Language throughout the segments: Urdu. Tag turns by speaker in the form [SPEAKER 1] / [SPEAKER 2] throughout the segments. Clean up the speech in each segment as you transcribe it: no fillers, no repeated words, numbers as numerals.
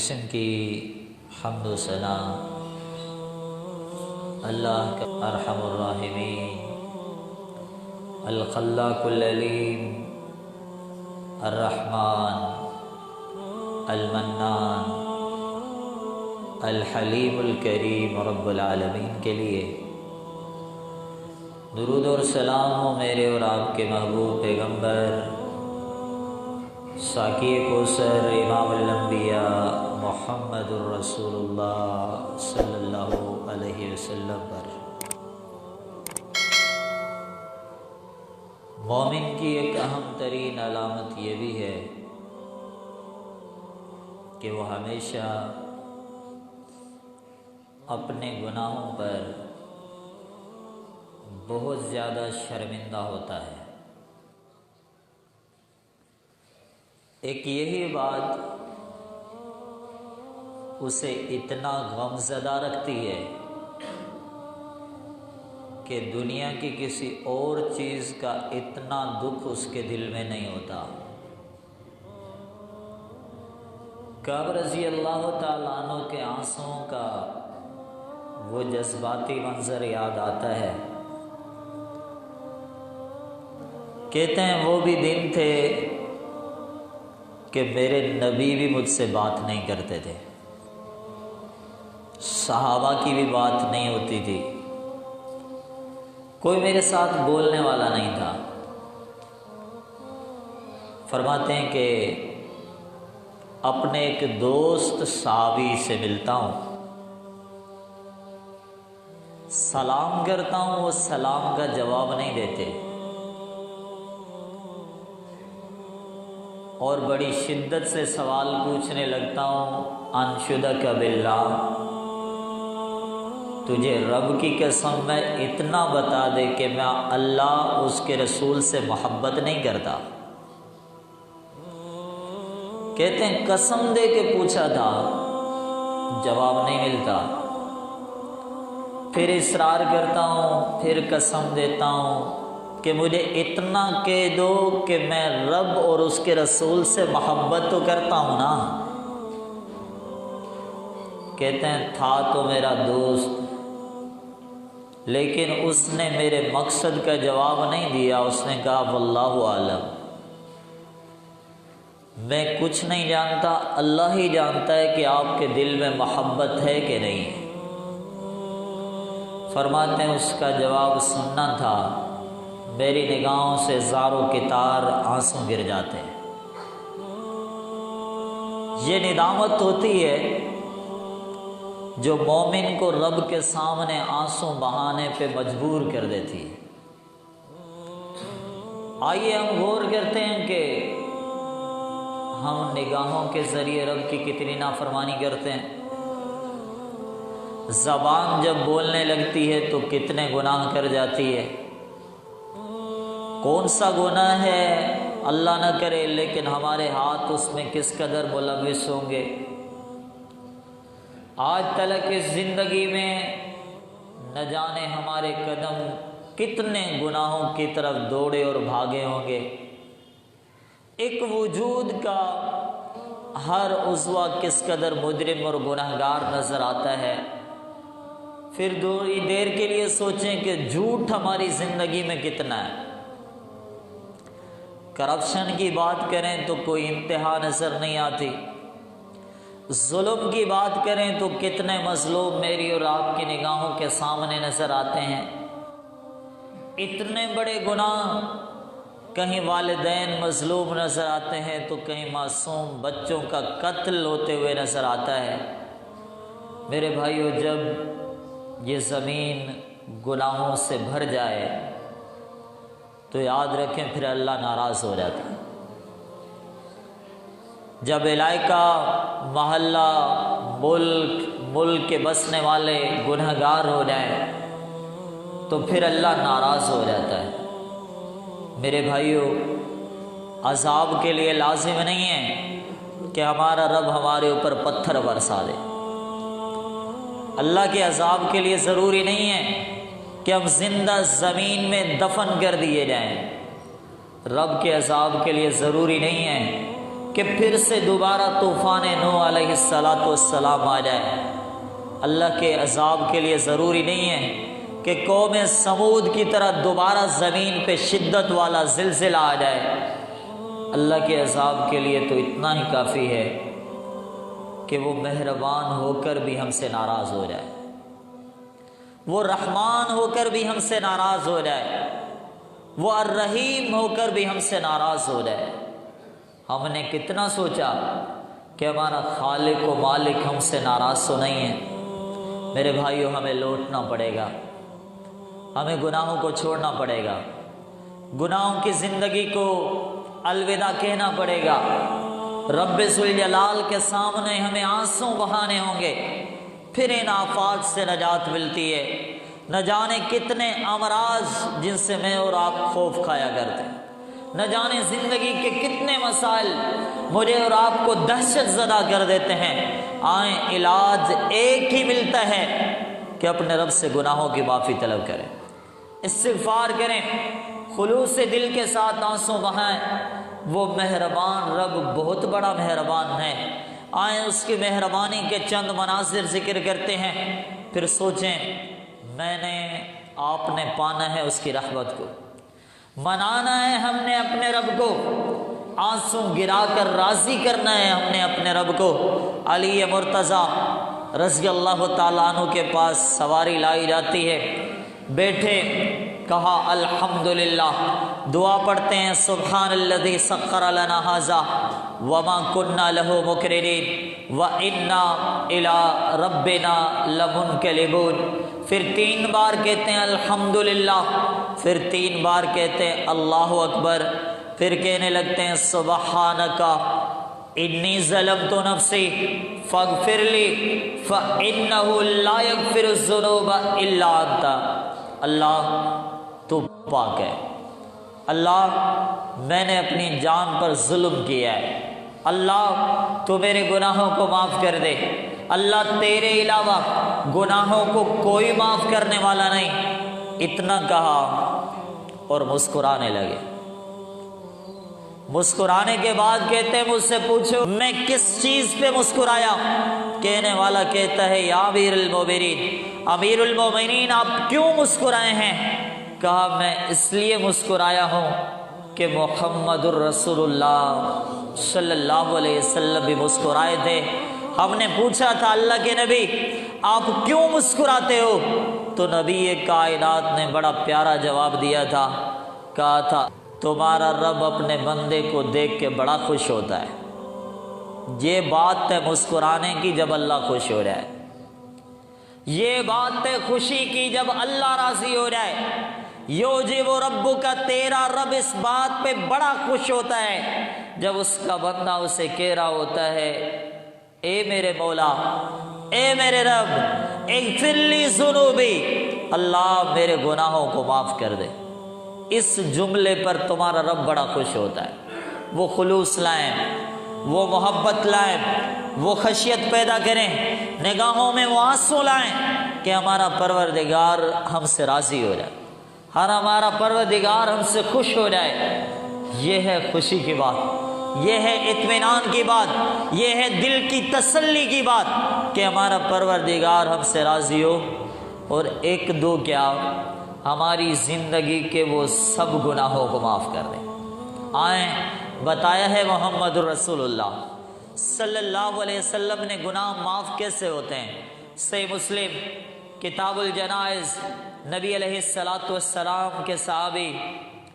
[SPEAKER 1] قسم کی حمد و ثنا اللہ کا ارحم الراحمین الخلاق العلیم الرحمن المنان الحلیم الکریم رب العالمین کے لیے درود اور سلام ہو میرے اور آپ کے محبوب پیغمبر ساقی کوثر امام الانبیاء محمد الرسول اللہ صلی اللہ علیہ وسلم پر۔ مومن کی ایک اہم ترین علامت یہ بھی ہے کہ وہ ہمیشہ اپنے گناہوں پر بہت زیادہ شرمندہ ہوتا ہے۔ ایک یہی بات اسے اتنا غمزدہ رکھتی ہے کہ دنیا کی کسی اور چیز کا اتنا دکھ اس کے دل میں نہیں ہوتا۔ کعب رضی اللہ تعالیٰ عنہ کے آنسوؤں کا وہ جذباتی منظر یاد آتا ہے۔ کہتے ہیں وہ بھی دن تھے کہ میرے نبی بھی مجھ سے بات نہیں کرتے تھے، صحابہ کی بھی بات نہیں ہوتی تھی، کوئی میرے ساتھ بولنے والا نہیں تھا۔ فرماتے ہیں کہ اپنے ایک دوست صحابی سے ملتا ہوں، سلام کرتا ہوں، وہ سلام کا جواب نہیں دیتے، اور بڑی شدت سے سوال پوچھنے لگتا ہوں، انشدک باللہ، تجھے رب کی قسم میں اتنا بتا دے کہ میں اللہ اس کے رسول سے محبت نہیں کرتا۔ کہتے ہیں قسم دے کے پوچھا تھا، جواب نہیں ملتا، پھر اصرار کرتا ہوں، پھر قسم دیتا ہوں کہ مجھے اتنا کہہ دو کہ میں رب اور اس کے رسول سے محبت تو کرتا ہوں نا۔ کہتے ہیں تھا تو میرا دوست، لیکن اس نے میرے مقصد کا جواب نہیں دیا۔ اس نے کہا واللہ عالم، میں کچھ نہیں جانتا، اللہ ہی جانتا ہے کہ آپ کے دل میں محبت ہے کہ نہیں۔ فرماتے ہیں اس کا جواب سننا تھا، میری نگاہوں سے زاروں کی تار آنسو گر جاتے ہیں۔ یہ ندامت ہوتی ہے جو مومن کو رب کے سامنے آنسو بہانے پہ مجبور کر دیتی ہے۔ آئیے ہم غور کرتے ہیں کہ ہم نگاہوں کے ذریعے رب کی کتنی نافرمانی کرتے ہیں۔ زبان جب بولنے لگتی ہے تو کتنے گناہ کر جاتی ہے۔ کون سا گناہ ہے اللہ نہ کرے، لیکن ہمارے ہاتھ اس میں کس قدر ملوث ہوں گے۔ آج تلک اس زندگی میں نہ جانے ہمارے قدم کتنے گناہوں کی طرف دوڑے اور بھاگے ہوں گے۔ ایک وجود کا ہر عضو کس قدر مجرم اور گناہگار نظر آتا ہے۔ پھر تھوڑی دیر کے لیے سوچیں کہ جھوٹ ہماری زندگی میں کتنا ہے۔ کرپشن کی بات کریں تو کوئی انتہا نظر نہیں آتی، ظلم کی بات کریں تو کتنے مظلوم میری اور آپ کی نگاہوں کے سامنے نظر آتے ہیں۔ اتنے بڑے گناہ، کہیں والدین مظلوم نظر آتے ہیں تو کہیں معصوم بچوں کا قتل ہوتے ہوئے نظر آتا ہے۔ میرے بھائیو، جب یہ زمین گناہوں سے بھر جائے تو یاد رکھیں پھر اللہ ناراض ہو جاتا ہے۔ جب علاقہ، محلہ، ملک کے بسنے والے گنہگار ہو جائیں تو پھر اللہ ناراض ہو جاتا ہے۔ میرے بھائیو، عذاب کے لیے لازم نہیں ہے کہ ہمارا رب ہمارے اوپر پتھر برسا دے۔ اللہ کے عذاب کے لیے ضروری نہیں ہے کہ ہم زندہ زمین میں دفن کر دیے جائیں۔ رب کے عذاب کے لیے ضروری نہیں ہے کہ پھر سے دوبارہ طوفان نوح علیہ السلام آ جائے۔ اللہ کے عذاب کے لیے ضروری نہیں ہے کہ قوم سمود کی طرح دوبارہ زمین پہ شدت والا زلزلہ آ جائے۔ اللہ کے عذاب کے لیے تو اتنا ہی کافی ہے کہ وہ مہربان ہو کر بھی ہم سے ناراض ہو جائے، وہ رحمان ہو کر بھی ہم سے ناراض ہو جائے، وہ الرحیم ہو کر بھی ہم سے ناراض ہو جائے۔ ہم نے کتنا سوچا کہ ہمارا خالق و مالک ہم سے ناراض تو نہیں ہے۔ میرے بھائیو، ہمیں لوٹنا پڑے گا، ہمیں گناہوں کو چھوڑنا پڑے گا، گناہوں کی زندگی کو الوداع کہنا پڑے گا۔ رب ذوالجلال کے سامنے ہمیں آنسو بہانے ہوں گے، پھر ان آفات سے نجات ملتی ہے۔ نہ جانے کتنے امراض جن سے میں اور آپ خوف کھایا کرتے ہیں، نہ جانے زندگی کے کتنے مسائل مجھے اور آپ کو دہشت زدہ کر دیتے ہیں۔ آئیں، علاج ایک ہی ملتا ہے کہ اپنے رب سے گناہوں کی معافی طلب کریں، استغفار کریں، خلوص دل کے ساتھ آنسو بہائیں۔ وہ مہربان رب بہت بڑا مہربان ہے۔ آئیں اس کی مہربانی کے چند مناظر ذکر کرتے ہیں، پھر سوچیں میں نے آپ نے پانا ہے اس کی رحمت کو، منانا ہے ہم نے اپنے رب کو، آنسو گرا کر راضی کرنا ہے ہم نے اپنے رب کو۔ علی مرتضیٰ رضی اللہ تعالیٰ عنہ کے پاس سواری لائی جاتی ہے، بیٹھے، کہا الحمدللہ، دعا پڑھتے ہیں سبحان الذی سخر لنا ھذا وما كنا له مقرنین وانا الی ربنا لمنقلبون۔ پھر 3 بار کہتے ہیں الحمدللہ، پھر 3 بار کہتے ہیں اللہ اکبر، پھر کہنے لگتے ہیں سبحانک انی ظلمت نفسی فاغفر لی فانہ لا یغفر الذنوب الا انت۔ اللہ تو پاک ہے، اللہ میں نے اپنی جان پر ظلم کیا ہے، اللہ تو میرے گناہوں کو معاف کر دے، اللہ تیرے علاوہ گناہوں کو کوئی معاف کرنے والا نہیں۔ اتنا کہا اور مسکرانے لگے۔ مسکرانے کے بعد کہتے ہیں مجھ سے پوچھو میں کس چیز پہ مسکرایا؟ کہنے والا کہتا ہے یا امیر المومنین، امیر المومنین آپ کیوں مسکرائے ہیں؟ کہا میں اس لیے مسکرایا ہوں کہ محمد الرسول اللہ صلی اللہ علیہ وسلم بھی مسکرائے تھے۔ ہم نے پوچھا تھا اللہ کے نبی آپ کیوں مسکراتے ہو؟ تو نبی کائنات نے بڑا پیارا جواب دیا تھا، کہا تھا تمہارا رب اپنے بندے کو دیکھ کے بڑا خوش ہوتا ہے۔ یہ بات ہے مسکرانے کی جب اللہ خوش ہو جائے، یہ بات ہے خوشی کی جب اللہ راضی ہو جائے۔ یوجب ربک، تیرا رب اس بات پہ بڑا خوش ہوتا ہے جب اس کا بندہ اسے کہہ رہا ہوتا ہے اے میرے مولا، اے میرے رب، اغفر لی ذنوبی، اللہ میرے گناہوں کو معاف کر دے۔ اس جملے پر تمہارا رب بڑا خوش ہوتا ہے۔ وہ خلوص لائیں، وہ محبت لائیں، وہ خشیت پیدا کریں، نگاہوں میں وہ آنسو لائیں کہ ہمارا پروردگار ہم سے راضی ہو جائے، ہمارا پروردگار ہم سے خوش ہو جائے۔ یہ ہے خوشی کی بات، یہ ہے اطمینان کی بات، یہ ہے دل کی تسلی کی بات کہ ہمارا پروردگار ہم سے راضی ہو، اور 1-2 کیا ہماری زندگی کے وہ سب گناہوں کو معاف کر دیں۔ آئیں، بتایا ہے محمد الرسول اللہ صلی اللہ علیہ وسلم نے گناہ معاف کیسے ہوتے ہیں۔ صحیح مسلم کتاب الجنائز، نبی علیہ السلام کے صحابی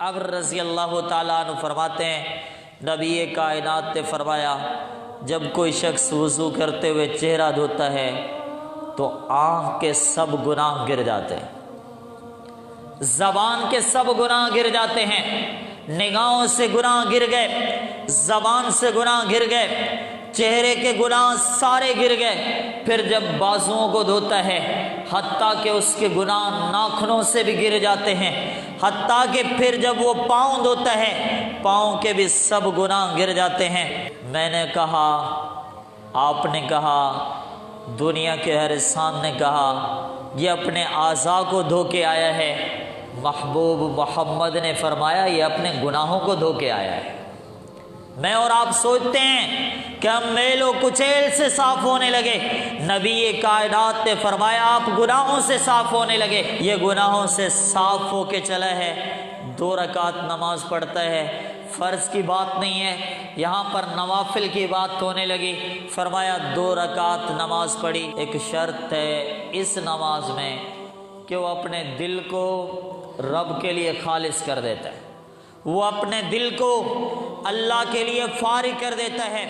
[SPEAKER 1] عمر رضی اللہ تعالیٰ عنہ فرماتے ہیں نبی کائنات نے فرمایا جب کوئی شخص وضو کرتے ہوئے چہرہ دھوتا ہے تو آنکھ کے سب گناہ گر جاتے ہیں، زبان کے سب گناہ گر جاتے ہیں، نگاہوں سے گناہ گر گئے، زبان سے گناہ گر گئے، چہرے کے گناہ سارے گر گئے۔ پھر جب بازوؤں کو دھوتا ہے حتیٰ کہ اس کے گناہ ناخنوں سے بھی گر جاتے ہیں، حتیٰ کہ پھر جب وہ پاؤں دھوتا ہے پاؤں کے بھی سب گناہ گر جاتے ہیں۔ میں نے کہا، آپ نے کہا، دنیا کے ہر انسان نے کہا یہ اپنے اعضاء کو دھو کے آیا ہے، محبوب محمد نے فرمایا یہ اپنے گناہوں کو دھو کے آیا ہے۔ میں اور آپ سوچتے ہیں کہ ہم میل و کچیل سے صاف ہونے لگے، نبی کائنات نے فرمایا آپ گناہوں سے صاف ہونے لگے۔ یہ گناہوں سے صاف ہو کے چلا ہے، 2 رکعت نماز پڑھتا ہے، فرض کی بات نہیں ہے، یہاں پر نوافل کی بات ہونے لگی، فرمایا 2 رکعت نماز پڑھی۔ ایک شرط ہے اس نماز میں کہ وہ اپنے دل کو رب کے لیے خالص کر دیتا ہے، وہ اپنے دل کو اللہ کے لیے فارغ کر دیتا ہے،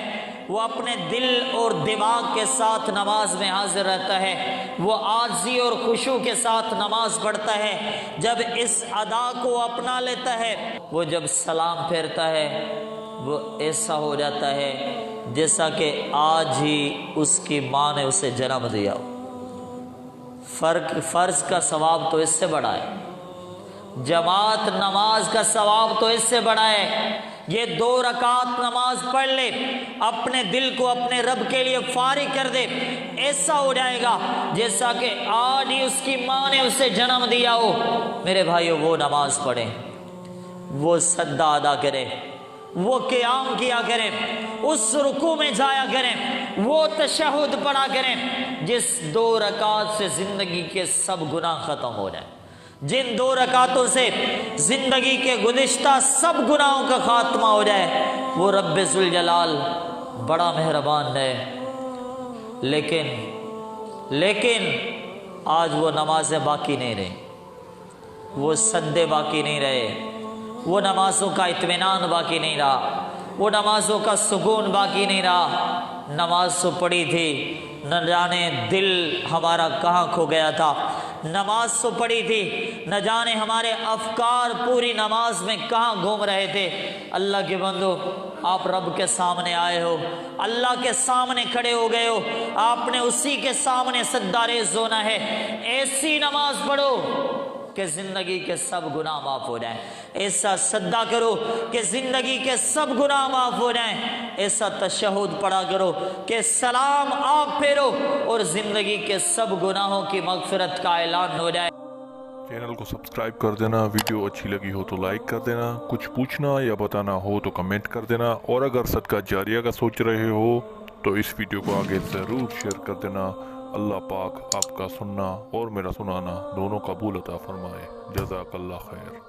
[SPEAKER 1] وہ اپنے دل اور دماغ کے ساتھ نماز میں حاضر رہتا ہے، وہ عاجزی اور خشوع کے ساتھ نماز پڑھتا ہے۔ جب اس ادا کو اپنا لیتا ہے، وہ جب سلام پھیرتا ہے وہ ایسا ہو جاتا ہے جیسا کہ آج ہی اس کی ماں نے اسے جنم دیا ہو۔ فرض کا ثواب تو اس سے بڑا ہے، جماعت نماز کا ثواب تو اس سے بڑا ہے۔ یہ 2 رکعت نماز پڑھ لے، اپنے دل کو اپنے رب کے لیے فارغ کر دے، ایسا ہو جائے گا جیسا کہ آج ہی اس کی ماں نے اسے جنم دیا ہو۔ میرے بھائیو، وہ نماز پڑھیں، وہ سجدہ ادا کرے، وہ قیام کیا کریں، اس رکوع میں جایا کریں، وہ تشہد پڑھا کریں جس 2 رکعت سے زندگی کے سب گناہ ختم ہو جائیں، جن 2 رکعتوں سے زندگی کے گزشتہ سب گناہوں کا خاتمہ ہو جائے۔ وہ رب ذوالجلال بڑا مہربان ہے، لیکن آج وہ نمازیں باقی نہیں رہیں، وہ سجدے باقی نہیں رہے، وہ نمازوں کا اطمینان باقی نہیں رہا، وہ نمازوں کا سکون باقی نہیں رہا۔ نماز تو پڑھی تھی، نہ جانے دل ہمارا کہاں کھو گیا تھا، نماز تو پڑھی تھی، نہ جانے ہمارے افکار پوری نماز میں کہاں گھوم رہے تھے۔ اللہ کے بندو، آپ رب کے سامنے آئے ہو، اللہ کے سامنے کھڑے ہو گئے ہو، آپ نے اسی کے سامنے سجدہ ریز ہونا ہے۔ ایسی نماز پڑھو کہ زندگی کے سب گناہ معاف ہو جائیں، ایسا سجدہ کرو کہ زندگی کے سب گناہ معاف ہو جائیں، ایسا تشہد پڑھا کرو کہ سلام آپ پھیرو اور زندگی کے سب گناہوں کی مغفرت کا اعلان ہو جائے۔
[SPEAKER 2] چینل کو سبسکرائب کر دینا، ویڈیو اچھی لگی ہو تو لائک کر دینا، کچھ پوچھنا یا بتانا ہو تو کمنٹ کر دینا، اور اگر صدقہ جاریہ کا سوچ رہے ہو تو اس ویڈیو کو آگے ضرور شیئر کر دینا۔ اللہ پاک آپ کا سننا اور میرا سنانا دونوں قبول عطا فرمائے۔ جزاک اللہ خیر۔